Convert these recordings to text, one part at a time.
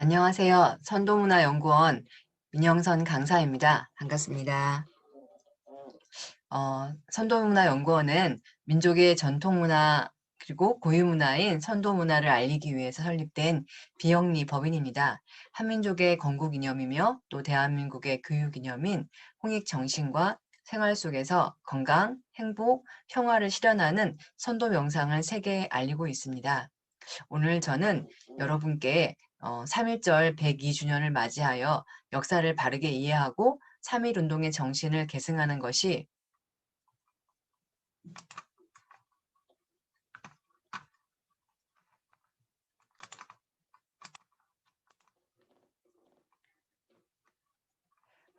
안녕하세요. 선도문화연구원 민영선 강사입니다. 반갑습니다. 선도문화연구원은 민족의 전통문화 그리고 고유문화인 선도문화를 알리기 위해서 설립된 비영리 법인입니다. 한민족의 건국이념이며 또 대한민국의 교육이념인 홍익정신과 생활 속에서 건강, 행복, 평화를 실현하는 선도 명상을 세계에 알리고 있습니다. 오늘 저는 여러분께 3.1절 102주년을 맞이하여 역사를 바르게 이해하고 3.1운동의 정신을 계승하는 것이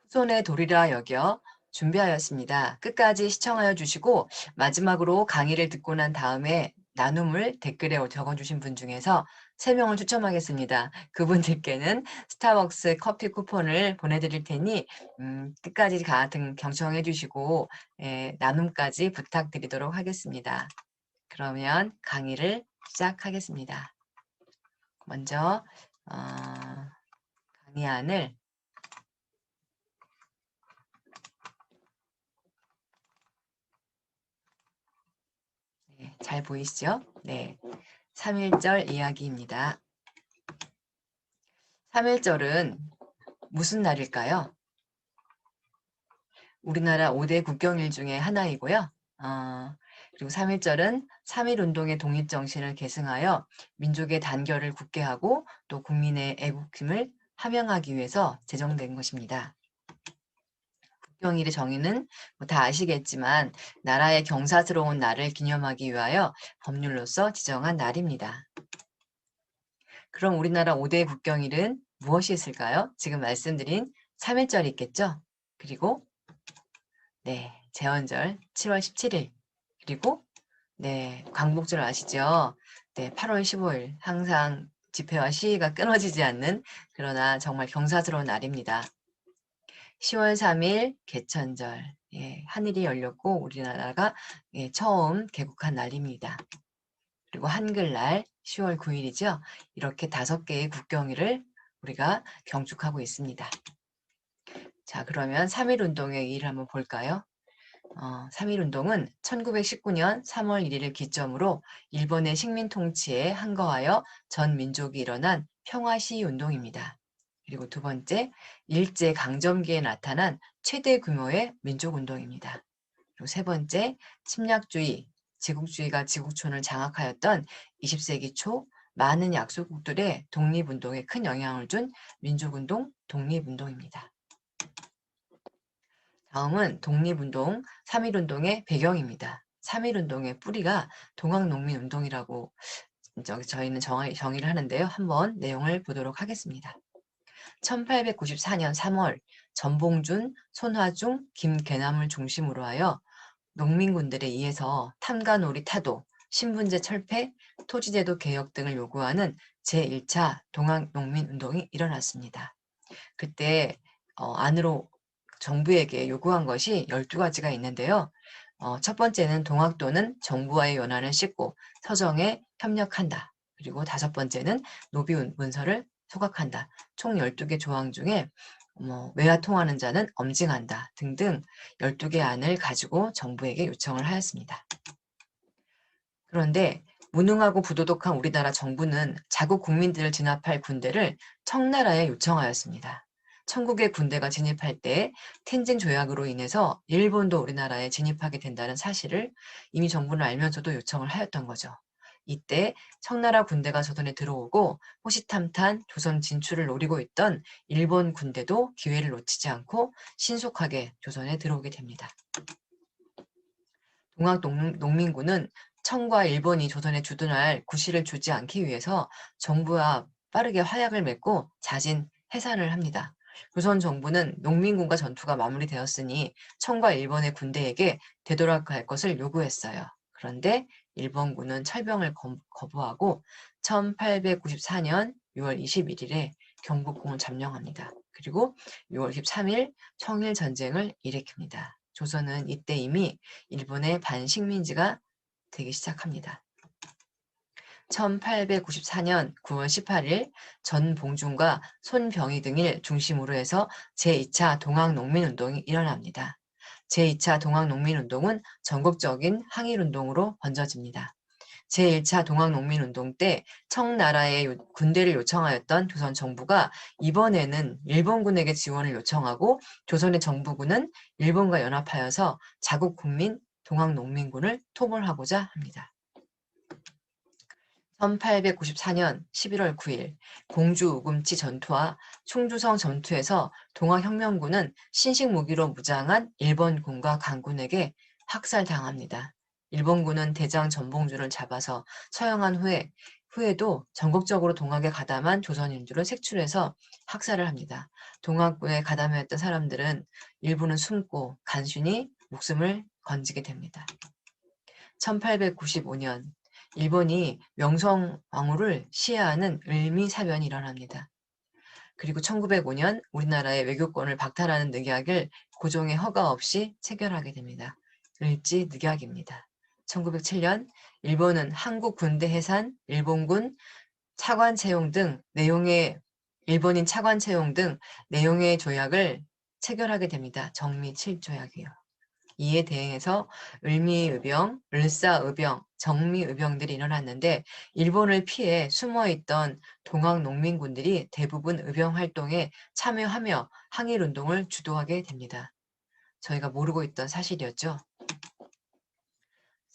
후손의 도리라 여겨 준비하였습니다. 끝까지 시청하여 주시고 마지막으로 강의를 듣고 난 다음에 나눔을 댓글에 적어주신 분 중에서 3명을 추첨하겠습니다. 그분들께는 스타벅스 커피 쿠폰을 보내드릴 테니 끝까지 경청해 주시고 나눔까지 부탁드리도록 하겠습니다. 그러면 강의를 시작하겠습니다. 먼저 강의안을 잘 보이시죠? 네, 3.1절 이야기입니다. 3.1절은 무슨 날일까요? 우리나라 5대 국경일 중에 하나이고요. 그리고 3.1절은 3.1운동의 독립정신을 계승하여 민족의 단결을 굳게 하고 또 국민의 애국심을 함양하기 위해서 제정된 것입니다. 국경일의 정의는 다 아시겠지만 나라의 경사스러운 날을 기념하기 위하여 법률로서 지정한 날입니다. 그럼 우리나라 5대 국경일은 무엇이 있을까요? 지금 말씀드린 3.1절이 있겠죠? 그리고 제헌절 7월 17일 그리고 광복절 아시죠? 8월 15일 항상 집회와 시위가 끊어지지 않는 그러나 정말 경사스러운 날입니다. 10월 3일 개천절 하늘이 열렸고 우리나라가 처음 개국한 날입니다. 그리고 한글날 10월 9일이죠. 이렇게 5개의 국경일을 우리가 경축하고 있습니다. 자, 그러면 3.1운동의 의의를 한번 볼까요? 3.1운동은 1919년 3월 1일을 기점으로 일본의 식민 통치에 항거하여 전 민족이 일어난 평화시위운동입니다. 그리고 두 번째, 일제강점기에 나타난 최대 규모의 민족운동입니다. 그리고 세 번째, 침략주의, 제국주의가 지구촌을 장악하였던 20세기 초 많은 약소국들의 독립운동에 큰 영향을 준 민족운동, 독립운동입니다. 다음은 독립운동, 3.1운동의 배경입니다. 3.1운동의 뿌리가 동학농민운동이라고 저희는 정의를 하는데요. 한번 내용을 보도록 하겠습니다. 1894년 3월 전봉준, 손화중, 김계남을 중심으로 하여 농민군들에 의해서 탐관오리 타도, 신분제 철폐, 토지제도 개혁 등을 요구하는 제1차 동학농민운동이 일어났습니다. 그때 안으로 정부에게 요구한 것이 12가지가 있는데요. 첫 번째는 동학도는 정부와의 연한을 싣고 서정에 협력한다. 그리고 5번째는 노비 문서를 소각한다. 총 12개 조항 중에 외화 통하는 자는 엄징한다 등등 12개 안을 가지고 정부에게 요청을 하였습니다. 그런데 무능하고 부도덕한 우리나라 정부는 자국 국민들을 진압할 군대를 청나라에 요청하였습니다. 천국의 군대가 진입할 때 텐진 조약으로 인해서 일본도 우리나라에 진입하게 된다는 사실을 이미 정부는 알면서도 요청을 하였던 거죠. 이때 청나라 군대가 조선에 들어오고 호시탐탄 조선 진출을 노리고 있던 일본 군대도 기회를 놓치지 않고 신속하게 조선에 들어오게 됩니다. 동학농민군은 청과 일본이 조선에 주둔할 구실을 주지 않기 위해서 정부와 빠르게 화약을 맺고 자진 해산을 합니다. 조선 정부는 농민군과 전투가 마무리되었으니 청과 일본의 군대에게 되돌아갈 것을 요구했어요. 그런데 일본군은 철병을 거부하고 1894년 6월 21일에 경복궁을 점령합니다. 그리고 6월 13일 청일전쟁을 일으킵니다. 조선은 이때 이미 일본의 반식민지가 되기 시작합니다. 1894년 9월 18일 전봉준과 손병희 등을 중심으로 해서 제2차 동학농민운동이 일어납니다. 제2차 동학농민운동은 전국적인 항일운동으로 번져집니다. 제1차 동학농민운동 때 청나라에 군대를 요청하였던 조선 정부가 이번에는 일본군에게 지원을 요청하고 조선의 정부군은 일본과 연합하여서 자국 국민 동학농민군을 토벌하고자 합니다. 1894년 11월 9일 공주 우금치 전투와 충주성 전투에서 동학혁명군은 신식 무기로 무장한 일본군과 강군에게 학살당합니다. 일본군은 대장 전봉주를 잡아서 처형한 후에도 전국적으로 동학에 가담한 조선인들을 색출해서 학살을 합니다. 동학군에 가담했던 사람들은 일부는 숨고 간신히 목숨을 건지게 됩니다. 1895년 일본이 명성황후를 시해하는 을미사변이 일어납니다. 그리고 1905년 우리나라의 외교권을 박탈하는 늑약을 고종의 허가 없이 체결하게 됩니다. 을지늑약입니다. 1907년 일본은 한국 군대 해산, 일본군 차관 채용 등 내용의 일본인 차관 채용 등 내용의 조약을 체결하게 됩니다. 정미 7조약이요. 이에 대응해서 을미의병, 을사의병, 정미의병들이 일어났는데 일본을 피해 숨어있던 동학 농민군들이 대부분 의병 활동에 참여하며 항일운동을 주도하게 됩니다. 저희가 모르고 있던 사실이었죠.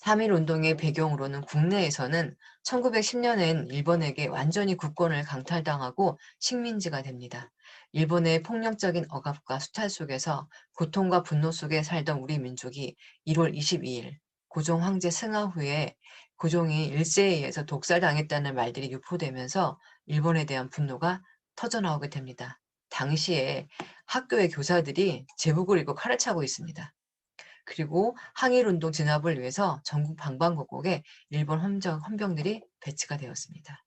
3.1운동의 배경으로는 국내에서는 1910년엔 일본에게 완전히 국권을 강탈당하고 식민지가 됩니다. 일본의 폭력적인 억압과 수탈 속에서 고통과 분노 속에 살던 우리 민족이 1월 22일 고종 황제 승하 후에 고종이 일제에 의해서 독살당했다는 말들이 유포되면서 일본에 대한 분노가 터져나오게 됩니다. 당시에 학교의 교사들이 제복을 입고 칼을 차고 있습니다. 그리고 항일운동 진압을 위해서 전국 방방곡곡에 일본 헌병들이 배치가 되었습니다.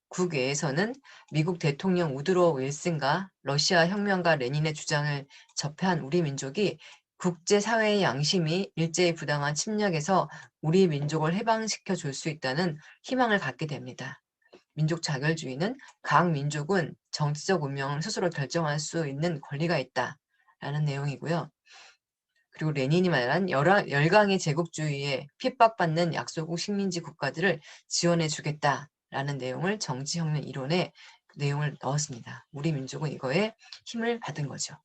국외에서는 미국 대통령 우드로 윌슨과 러시아 혁명가 레닌의 주장을 접한 우리 민족이 국제사회의 양심이 일제의 부당한 침략에서 우리 민족을 해방시켜 줄 수 있다는 희망을 갖게 됩니다. 민족 자결주의는 각 민족은 정치적 운명을 스스로 결정할 수 있는 권리가 있다라는 내용이고요. 그리고 레닌이 말한 열강의 제국주의에 핍박받는 약소국 식민지 국가들을 지원해 주겠다라는 내용을 정치혁명 이론에 내용을 넣었습니다. 우리 민족은 이거에 힘을 받은 거죠.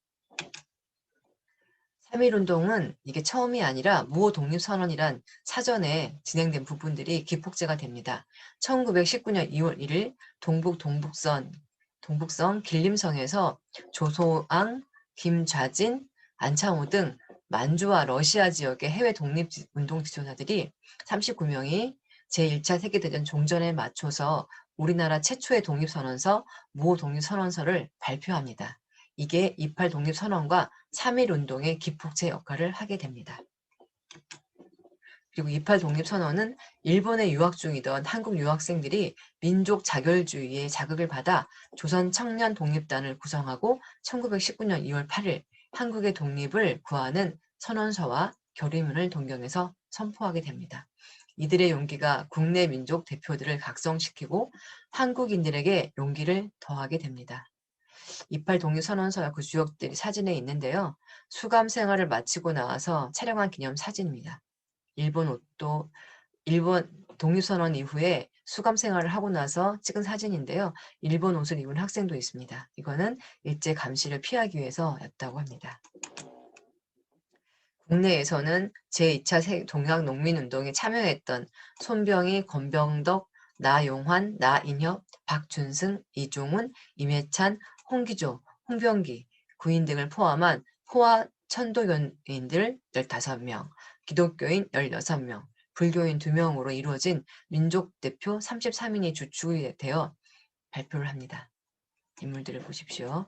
3.1운동은 이게 처음이 아니라 무호독립선언이란 사전에 진행된 부분들이 기폭제가 됩니다. 1919년 2월 1일 동북성 길림성에서 조소앙, 김좌진, 안창호 등 만주와 러시아 지역의 해외 독립운동 지도자들이 39명이 제1차 세계대전 종전에 맞춰서 우리나라 최초의 독립선언서, 무호독립선언서를 발표합니다. 이게 28 독립선언과 3.1운동의 기폭제 역할을 하게 됩니다. 그리고 28 독립선언은 일본에 유학 중이던 한국 유학생들이 민족 자결주의에 자극을 받아 조선 청년 독립단을 구성하고 1919년 2월 8일 한국의 독립을 구하는 선언서와 결의문을 동경에서 선포하게 됩니다. 이들의 용기가 국내 민족 대표들을 각성시키고 한국인들에게 용기를 더하게 됩니다. 28 독립선언서와 그 주역들이 사진에 있는데요. 수감 생활을 마치고 나와서 촬영한 기념 사진입니다. 일본 독립선언 이후에 수감 생활을 하고 나서 찍은 사진인데요. 일본 옷을 입은 학생도 있습니다. 이거는 일제 감시를 피하기 위해서였다고 합니다. 국내에서는 제2차 동학농민운동에 참여했던 손병희, 권병덕, 나용환, 나인협, 박준승, 이종훈, 임혜찬, 홍기조, 홍병기, 구인 등을 포함한 호화 천도교인들 15명, 기독교인 16명, 불교인 2명으로 이루어진 민족대표 33인이 주축이 되어 발표를 합니다. 인물들을 보십시오.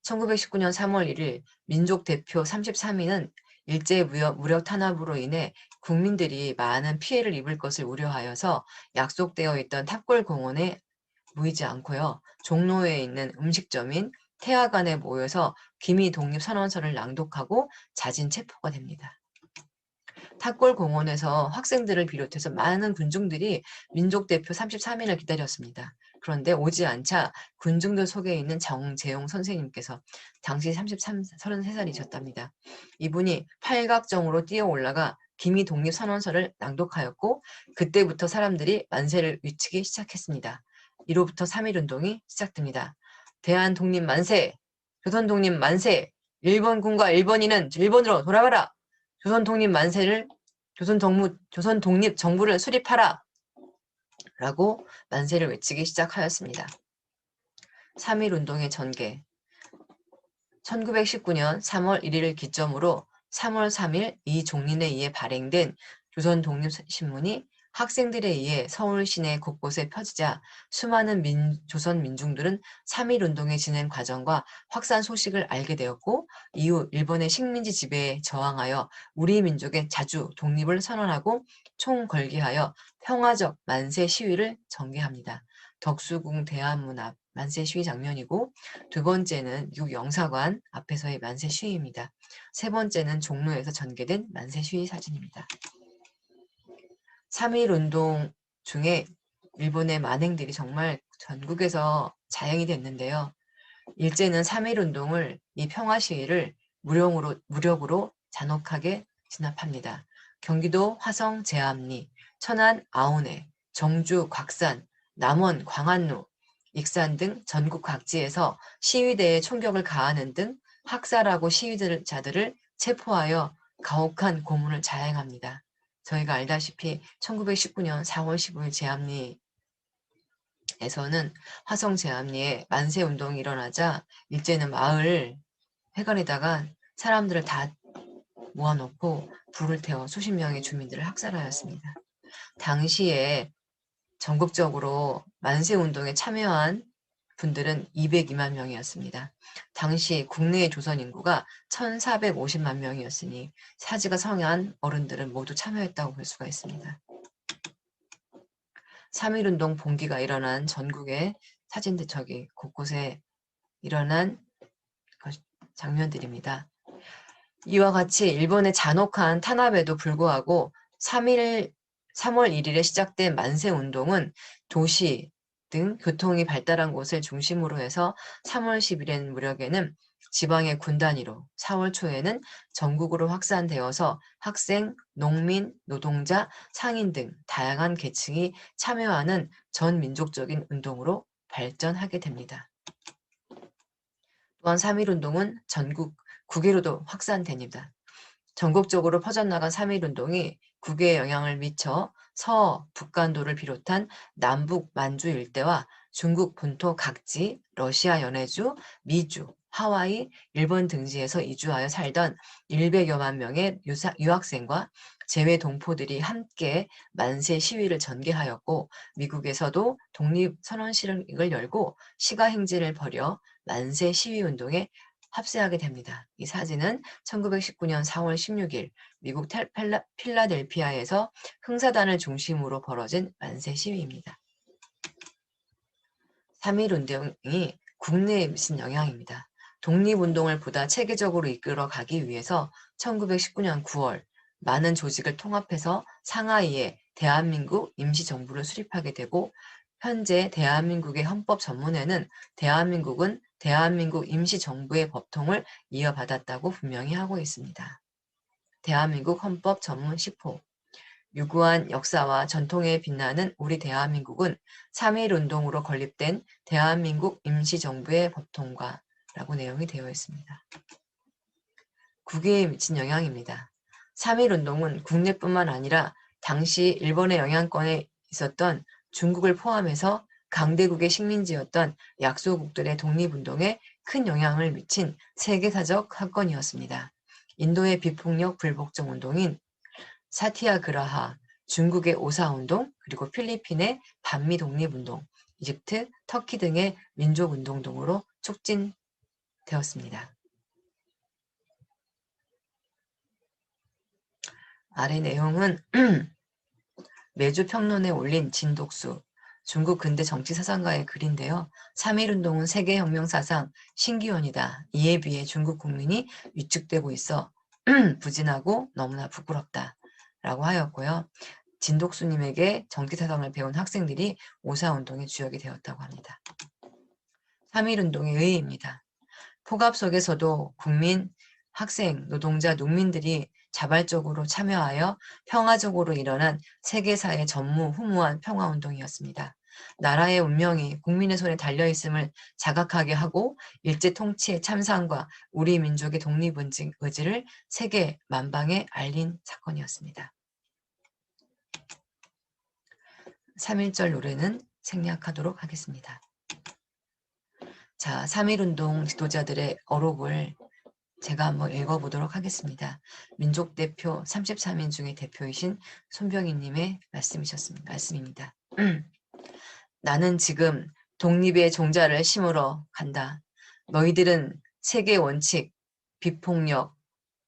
1919년 3월 1일 민족대표 33인은 일제 무력 탄압으로 인해 국민들이 많은 피해를 입을 것을 우려하여서 약속되어 있던 탑골공원에 모이지 않고요. 종로에 있는 음식점인 태화관에 모여서 기미 독립선언서를 낭독하고 자진 체포가 됩니다. 탑골공원에서 학생들을 비롯해서 많은 군중들이 민족대표 33인을 기다렸습니다. 그런데 오지 않자 군중들 속에 있는 정재용 선생님께서 당시 33살이셨답니다. 이분이 팔각정으로 뛰어 올라가 기미 독립선언서를 낭독하였고 그때부터 사람들이 만세를 외치기 시작했습니다. 이로부터 3.1운동이 시작됩니다. 대한 독립 만세! 조선 독립 만세! 일본군과 일본인은 일본으로 돌아가라! 조선 독립 만세를 조선 독립 정부를 수립하라! 라고 만세를 외치기 시작하였습니다. 3.1운동의 전개 1919년 3월 1일을 기점으로 3월 3일 이종린에 의해 발행된 조선 독립신문이 학생들에 의해 서울 시내 곳곳에 펴지자 수많은 조선 민중들은 3.1운동의 진행 과정과 확산 소식을 알게 되었고 이후 일본의 식민지 지배에 저항하여 우리 민족의 자주 독립을 선언하고 총걸기하여 평화적 만세 시위를 전개합니다. 덕수궁 대한문 앞 만세 시위 장면이고 두 번째는 미국 영사관 앞에서의 만세 시위입니다. 세 번째는 종로에서 전개된 만세 시위 사진입니다. 3.1운동 중에 일본의 만행들이 정말 전국에서 자행이 됐는데요. 일제는 3.1운동을 이 평화 시위를 무력으로 잔혹하게 진압합니다. 경기도 화성 제암리, 천안 아오네, 정주 곽산, 남원 광안루, 익산 등 전국 각지에서 시위대에 총격을 가하는 등 학살하고 시위자들을 체포하여 가혹한 고문을 자행합니다. 저희가 알다시피 1919년 4월 15일 제암리에서는 화성 제암리에 만세운동이 일어나자 일제는 마을 회관에다가 사람들을 다 모아놓고 불을 태워 수십 명의 주민들을 학살하였습니다. 당시에 전국적으로 만세운동에 참여한 분들은 202만 명이었습니다. 당시 국내의 조선 인구가 1450만 명이었으니 사지가 성한 어른들은 모두 참여했다고 볼 수가 있습니다. 3.1운동 봉기가 일어난 전국의 사진들 곳곳에 일어난 장면들입니다. 이와 같이 일본의 잔혹한 탄압에도 불구하고 3월 1일에 시작된 만세운동은 도시 등 교통이 발달한 곳을 중심으로 해서 3월 10일 무렵에는 지방의 군 단위로 4월 초에는 전국으로 확산되어서 학생, 농민, 노동자, 상인 등 다양한 계층이 참여하는 전 민족적인 운동으로 발전하게 됩니다. 또한 3.1운동은 전국 국외로도 확산됩니다. 전국적으로 퍼져나간 3.1운동이 국외에 영향을 미쳐 북간도를 비롯한 남북 만주 일대와 중국 본토 각지, 러시아 연해주, 미주, 하와이, 일본 등지에서 이주하여 살던 100여만 명의 유학생과 재외 동포들이 함께 만세 시위를 전개하였고 미국에서도 독립선언식을 열고 시가행진을 벌여 만세 시위운동에 합세하게 됩니다. 이 사진은 1919년 4월 16일 미국 필라델피아에서 흥사단을 중심으로 벌어진 만세 시위입니다. 3.1운동이 국내에 미친 영향입니다. 독립운동을 보다 체계적으로 이끌어 가기 위해서 1919년 9월 많은 조직을 통합해서 상하이에 대한민국 임시정부를 수립하게 되고 현재 대한민국의 헌법전문에는 대한민국은 대한민국 임시정부의 법통을 이어받았다고 분명히 하고 있습니다. 대한민국 헌법 전문 10호 유구한 역사와 전통에 빛나는 우리 대한민국은 3.1운동으로 건립된 대한민국 임시정부의 법통과 라고 내용이 되어 있습니다. 국외에 미친 영향입니다. 3.1운동은 국내뿐만 아니라 당시 일본의 영향권에 있었던 중국을 포함해서 강대국의 식민지였던 약소국들의 독립운동에 큰 영향을 미친 세계사적 사건이었습니다. 인도의 비폭력 불복종 운동인 사티아그라하, 중국의 오사운동, 그리고 필리핀의 반미 독립운동, 이집트, 터키 등의 민족운동 등으로 촉진되었습니다. 아래 내용은 매주 평론에 올린 진독수, 중국 근대 정치 사상가의 글인데요. 3.1운동은 세계혁명 사상 신기원이다. 이에 비해 중국 국민이 위축되고 있어 부진하고 너무나 부끄럽다. 라고 하였고요. 진독수님에게 정치사상을 배운 학생들이 5.4운동의 주역이 되었다고 합니다. 3.1운동의 의의입니다. 폭압 속에서도 국민, 학생, 노동자, 농민들이 자발적으로 참여하여 평화적으로 일어난 세계사의 전무후무한 평화운동이었습니다. 나라의 운명이 국민의 손에 달려있음을 자각하게 하고 일제 통치의 참상과 우리 민족의 독립의지를 세계 만방에 알린 사건이었습니다. 3.1절 노래는 생략하도록 하겠습니다. 자, 3.1운동 지도자들의 어록을 제가 한번 읽어보도록 하겠습니다. 민족대표 33인 중에 대표이신 손병희님의 말씀입니다. 나는 지금 독립의 종자를 심으러 간다. 너희들은 세계 원칙, 비폭력,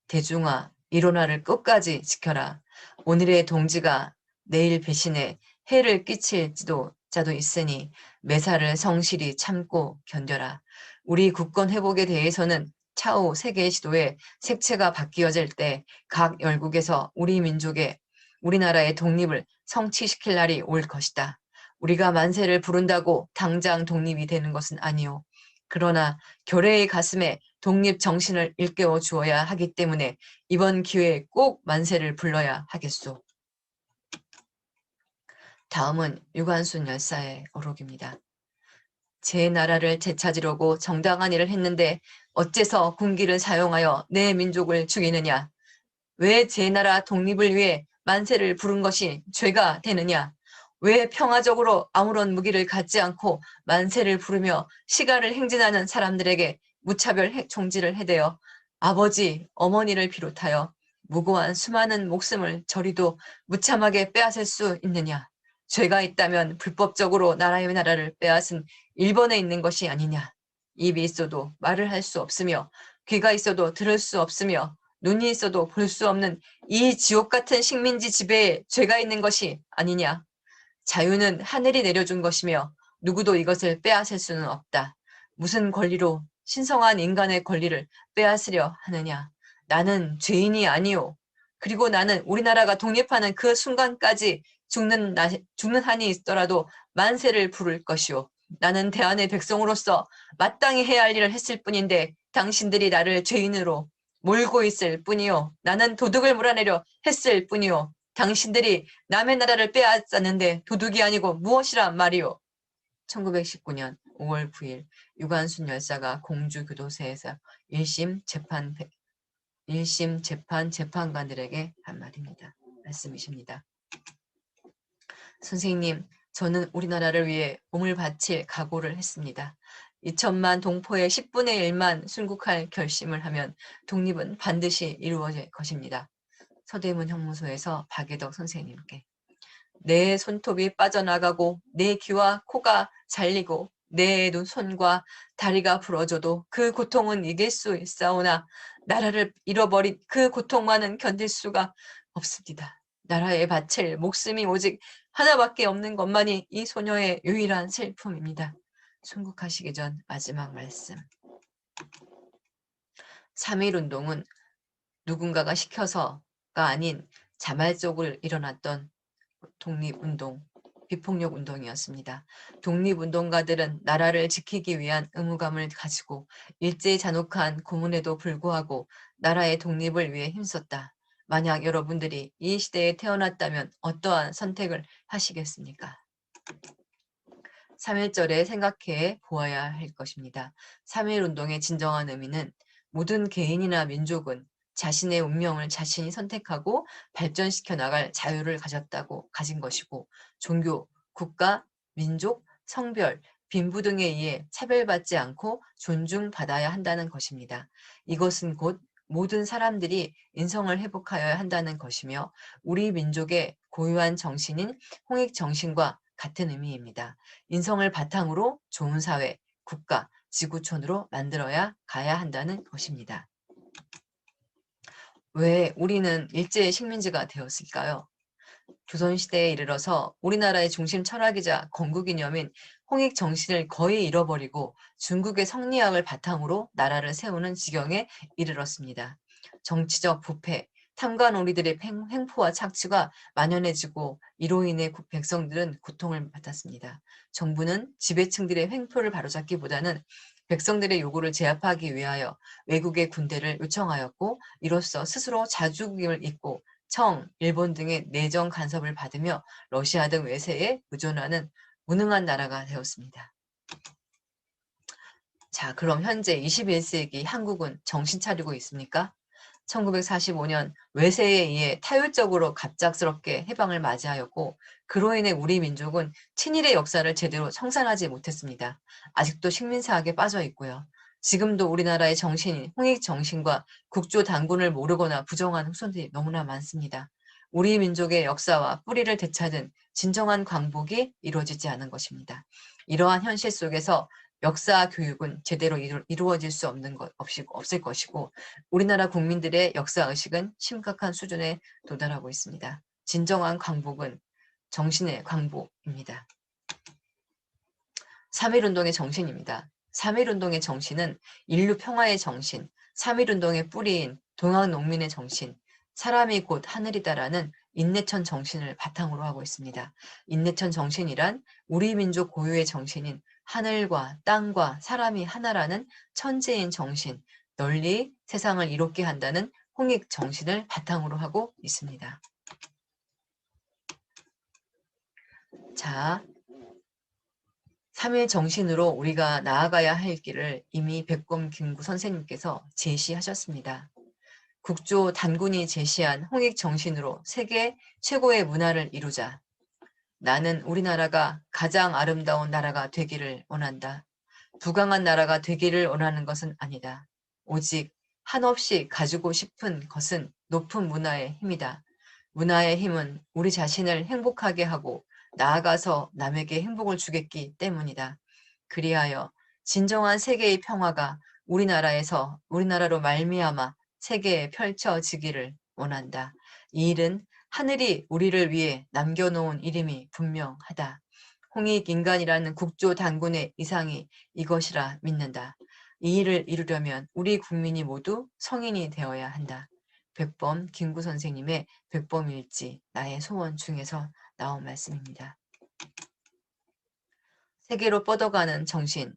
대중화, 일원화를 끝까지 지켜라. 오늘의 동지가 내일 배신에 해를 끼칠지도 자도 있으니 매사를 성실히 참고 견뎌라. 우리 국권 회복에 대해서는 차후 세계 지도에 색채가 바뀌어질 때 각 열국에서 우리나라의 독립을 성취시킬 날이 올 것이다. 우리가 만세를 부른다고 당장 독립이 되는 것은 아니오. 그러나 교래의 가슴에 독립 정신을 일깨워 주어야 하기 때문에 이번 기회에 꼭 만세를 불러야 하겠소. 다음은 유관순 열사의 어록입니다. 제 나라를 되찾으려고 정당한 일을 했는데 어째서 군기를 사용하여 내 민족을 죽이느냐? 왜 제 나라 독립을 위해 만세를 부른 것이 죄가 되느냐? 왜 평화적으로 아무런 무기를 갖지 않고 만세를 부르며 시간을 행진하는 사람들에게 무차별 총질을 해대어 아버지, 어머니를 비롯하여 무고한 수많은 목숨을 저리도 무참하게 빼앗을 수 있느냐? 죄가 있다면 불법적으로 나라를 빼앗은 일본에 있는 것이 아니냐? 입이 있어도 말을 할 수 없으며 귀가 있어도 들을 수 없으며 눈이 있어도 볼 수 없는 이 지옥 같은 식민지 지배에 죄가 있는 것이 아니냐? 자유는 하늘이 내려준 것이며 누구도 이것을 빼앗을 수는 없다. 무슨 권리로 신성한 인간의 권리를 빼앗으려 하느냐? 나는 죄인이 아니오. 그리고 나는 우리나라가 독립하는 그 순간까지 죽는 한이 있더라도 만세를 부를 것이오. 나는 대한의 백성으로서 마땅히 해야 할 일을 했을 뿐인데 당신들이 나를 죄인으로 몰고 있을 뿐이요. 나는 도둑을 몰아내려 했을 뿐이요. 당신들이 남의 나라를 빼앗았는데 도둑이 아니고 무엇이란 말이오. 1919년 5월 9일 유관순 열사가 공주교도소에서 1심 재판관들에게 한 말입니다. 말씀이십니다. 선생님, 저는 우리나라를 위해 몸을 바칠 각오를 했습니다. 2천만 동포의 10분의 1만 순국할 결심을 하면 독립은 반드시 이루어질 것입니다. 서대문 형무소에서 박예덕 선생님께 내 손톱이 빠져나가고 내 귀와 코가 잘리고 내 손과 다리가 부러져도 그 고통은 이길 수 있사오나 나라를 잃어버린 그 고통만은 견딜 수가 없습니다. 나라에 바칠 목숨이 오직 하나밖에 없는 것만이 이 소녀의 유일한 슬픔입니다. 순국하시기 전 마지막 말씀. 3.1운동은 누군가가 시켜서가 아닌 자발적으로 일어났던 독립운동, 비폭력운동이었습니다. 독립운동가들은 나라를 지키기 위한 의무감을 가지고 일제의 잔혹한 고문에도 불구하고 나라의 독립을 위해 힘썼다. 만약 여러분들이 이 시대에 태어났다면 어떠한 선택을 하시겠습니까? 3.1절에 생각해 보아야 할 것입니다. 3.1운동의 진정한 의미는 모든 개인이나 민족은 자신의 운명을 자신이 선택하고 발전시켜 나갈 자유를 가진 것이고 종교, 국가, 민족, 성별, 빈부 등에 의해 차별받지 않고 존중받아야 한다는 것입니다. 이것은 곧 모든 사람들이 인성을 회복하여야 한다는 것이며 우리 민족의 고유한 정신인 홍익정신과 같은 의미입니다. 인성을 바탕으로 좋은 사회, 국가, 지구촌으로 만들어야 가야 한다는 것입니다. 왜 우리는 일제의 식민지가 되었을까요? 조선시대에 이르러서 우리나라의 중심 철학이자 건국이념인 홍익정신을 거의 잃어버리고 중국의 성리학을 바탕으로 나라를 세우는 지경에 이르렀습니다. 정치적 부패, 탐관오리들의 횡포와 착취가 만연해지고 이로 인해 백성들은 고통을 받았습니다. 정부는 지배층들의 횡포를 바로잡기보다는 백성들의 요구를 제압하기 위하여 외국의 군대를 요청하였고 이로써 스스로 자주국임을 잊고 일본 등의 내정 간섭을 받으며 러시아 등 외세에 의존하는 무능한 나라가 되었습니다. 자, 그럼 현재 21세기 한국은 정신 차리고 있습니까? 1945년 외세에 의해 타율적으로 갑작스럽게 해방을 맞이하였고 그로 인해 우리 민족은 친일의 역사를 제대로 청산하지 못했습니다. 아직도 식민사학에 빠져 있고요. 지금도 우리나라의 정신인 홍익정신과 국조단군을 모르거나 부정하는 후손들이 너무나 많습니다. 우리 민족의 역사와 뿌리를 되찾은 진정한 광복이 이루어지지 않은 것입니다. 이러한 현실 속에서 역사 교육은 제대로 이루어질 수 없을 것이고 우리나라 국민들의 역사의식은 심각한 수준에 도달하고 있습니다. 진정한 광복은 정신의 광복입니다. 3.1운동의 정신입니다. 3.1운동의 정신은 인류 평화의 정신, 3.1운동의 뿌리인 동학농민의 정신, 사람이 곧 하늘이다라는 인내천 정신을 바탕으로 하고 있습니다. 인내천 정신이란 우리 민족 고유의 정신인 하늘과 땅과 사람이 하나라는 천재인 정신, 널리 세상을 이롭게 한다는 홍익 정신을 바탕으로 하고 있습니다. 자, 3일 정신으로 우리가 나아가야 할 길을 이미 백범 김구 선생님께서 제시하셨습니다. 국조 단군이 제시한 홍익 정신으로 세계 최고의 문화를 이루자. 나는 우리나라가 가장 아름다운 나라가 되기를 원한다. 부강한 나라가 되기를 원하는 것은 아니다. 오직 한없이 가지고 싶은 것은 높은 문화의 힘이다. 문화의 힘은 우리 자신을 행복하게 하고 나아가서 남에게 행복을 주겠기 때문이다. 그리하여 진정한 세계의 평화가 우리나라로 말미암아 세계에 펼쳐지기를 원한다. 이 일은 하늘이 우리를 위해 남겨놓은 이름이 분명하다. 홍익인간이라는 국조 단군의 이상이 이것이라 믿는다. 이 일을 이루려면 우리 국민이 모두 성인이 되어야 한다. 백범 김구 선생님의 백범일지 나의 소원 중에서 나온 말씀입니다. 세계로 뻗어가는 정신,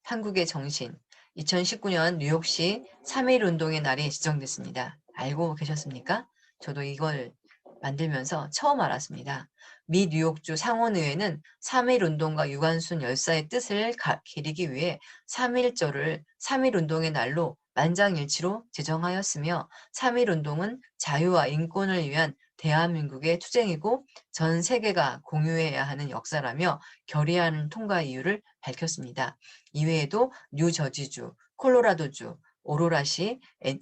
한국의 정신. 2019년 뉴욕시 3.1운동의 날이 지정됐습니다. 알고 계셨습니까? 저도 이걸 만들면서 처음 알았습니다. 미 뉴욕주 상원의회는 3.1운동가 유관순 열사의 뜻을 기리기 위해 3.1절을 3.1운동의 날로 만장일치로 제정하였으며 3.1운동은 자유와 인권을 위한 대한민국의 투쟁이고 전 세계가 공유해야 하는 역사라며 결의안 통과 이유를 밝혔습니다. 이외에도 뉴저지주, 콜로라도주, 오로라시,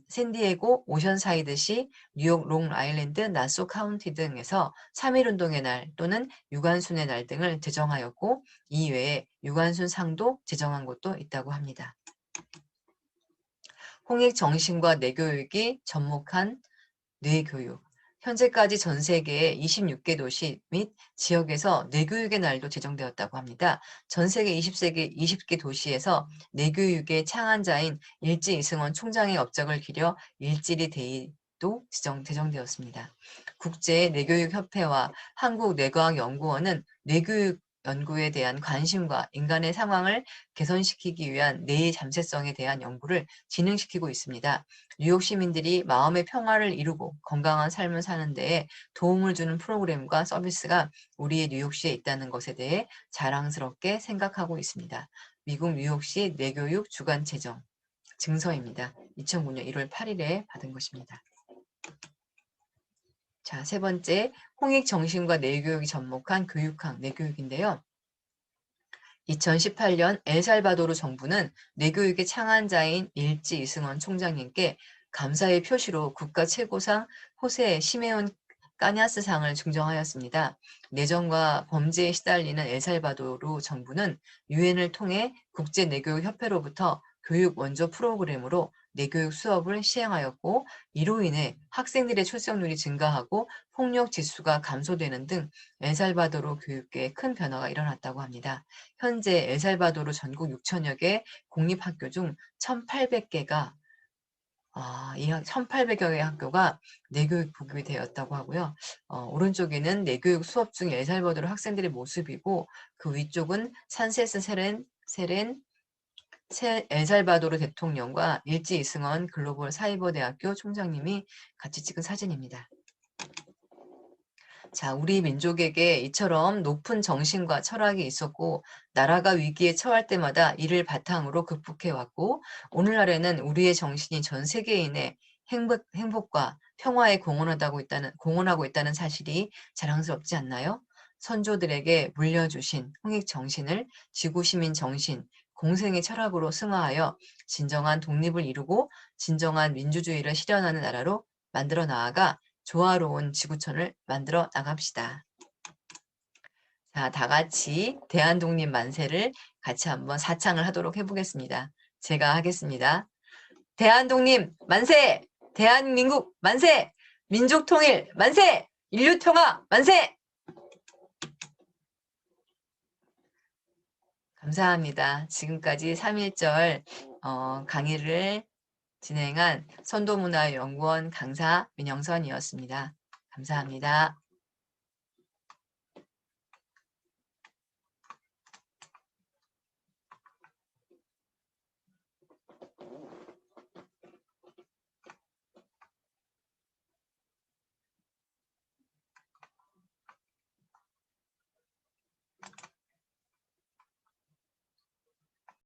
샌디에고 오션사이드시, 뉴욕 롱아일랜드 나소 카운티 등에서 3.1운동의 날 또는 유관순의 날 등을 제정하였고 이외에 유관순 상도 제정한 곳도 있다고 합니다. 홍익 정신과 뇌교육이 접목한 뇌교육. 현재까지 전 세계의 26개 도시 및 지역에서 뇌교육의 날도 제정되었다고 합니다. 전 세계 20세기 20개 도시에서 뇌교육의 창안자인 일지 이승원 총장의 업적을 기려 일지리 데이도 제정되었습니다. 국제 뇌교육협회와 한국뇌과학연구원은 뇌교육 연구에 대한 관심과 인간의 상황을 개선시키기 위한 뇌의 잠재성에 대한 연구를 진행시키고 있습니다. 뉴욕 시민들이 마음의 평화를 이루고 건강한 삶을 사는 데에 도움을 주는 프로그램과 서비스가 우리의 뉴욕시에 있다는 것에 대해 자랑스럽게 생각하고 있습니다. 미국 뉴욕시 뇌교육 주간 제정 증서입니다. 2009년 1월 8일에 받은 것입니다. 자, 세 번째, 홍익 정신과 뇌교육이 접목한 교육학 뇌교육인데요. 2018년 엘살바도르 정부는 뇌교육의 창안자인 일지 이승원 총장님께 감사의 표시로 국가 최고상 호세 시메온 까냐스상을 증정하였습니다. 내정과 범죄에 시달리는 엘살바도르 정부는 유엔을 통해 국제 뇌교육 협회로부터 교육 원조 프로그램으로 뇌교육 수업을 시행하였고 이로 인해 학생들의 출석률이 증가하고 폭력 지수가 감소되는 등 엘살바도르 교육계에 큰 변화가 일어났다고 합니다. 현재 엘살바도르 전국 6천여 개 공립학교 중 1,800개가 이 1800여 개의 학교가 내교육 보급이 되었다고 하고요. 오른쪽에는 내교육 수업 중 엘살바도르 학생들의 모습이고 그 위쪽은 산체스 엘살바도르 대통령과 밀지 이승원 글로벌 사이버 대학교 총장님이 같이 찍은 사진입니다. 자, 우리 민족에게 이처럼 높은 정신과 철학이 있었고 나라가 위기에 처할 때마다 이를 바탕으로 극복해 왔고 오늘날에는 우리의 정신이 전 세계인의 행복과 평화에 공헌하고 있다는 사실이 자랑스럽지 않나요? 선조들에게 물려주신 홍익 정신을 지구 시민 정신, 공생의 철학으로 승화하여 진정한 독립을 이루고 진정한 민주주의를 실현하는 나라로 만들어 나아가 조화로운 지구촌을 만들어 나갑시다. 자, 다 같이 대한독립 만세를 같이 한번 사창을 하도록 해보겠습니다. 제가 하겠습니다. 대한독립 만세! 대한민국 만세! 민족통일 만세! 인류평화 만세! 감사합니다. 지금까지 3.1절 강의를 진행한 선도문화연구원 강사 민영선이었습니다. 감사합니다.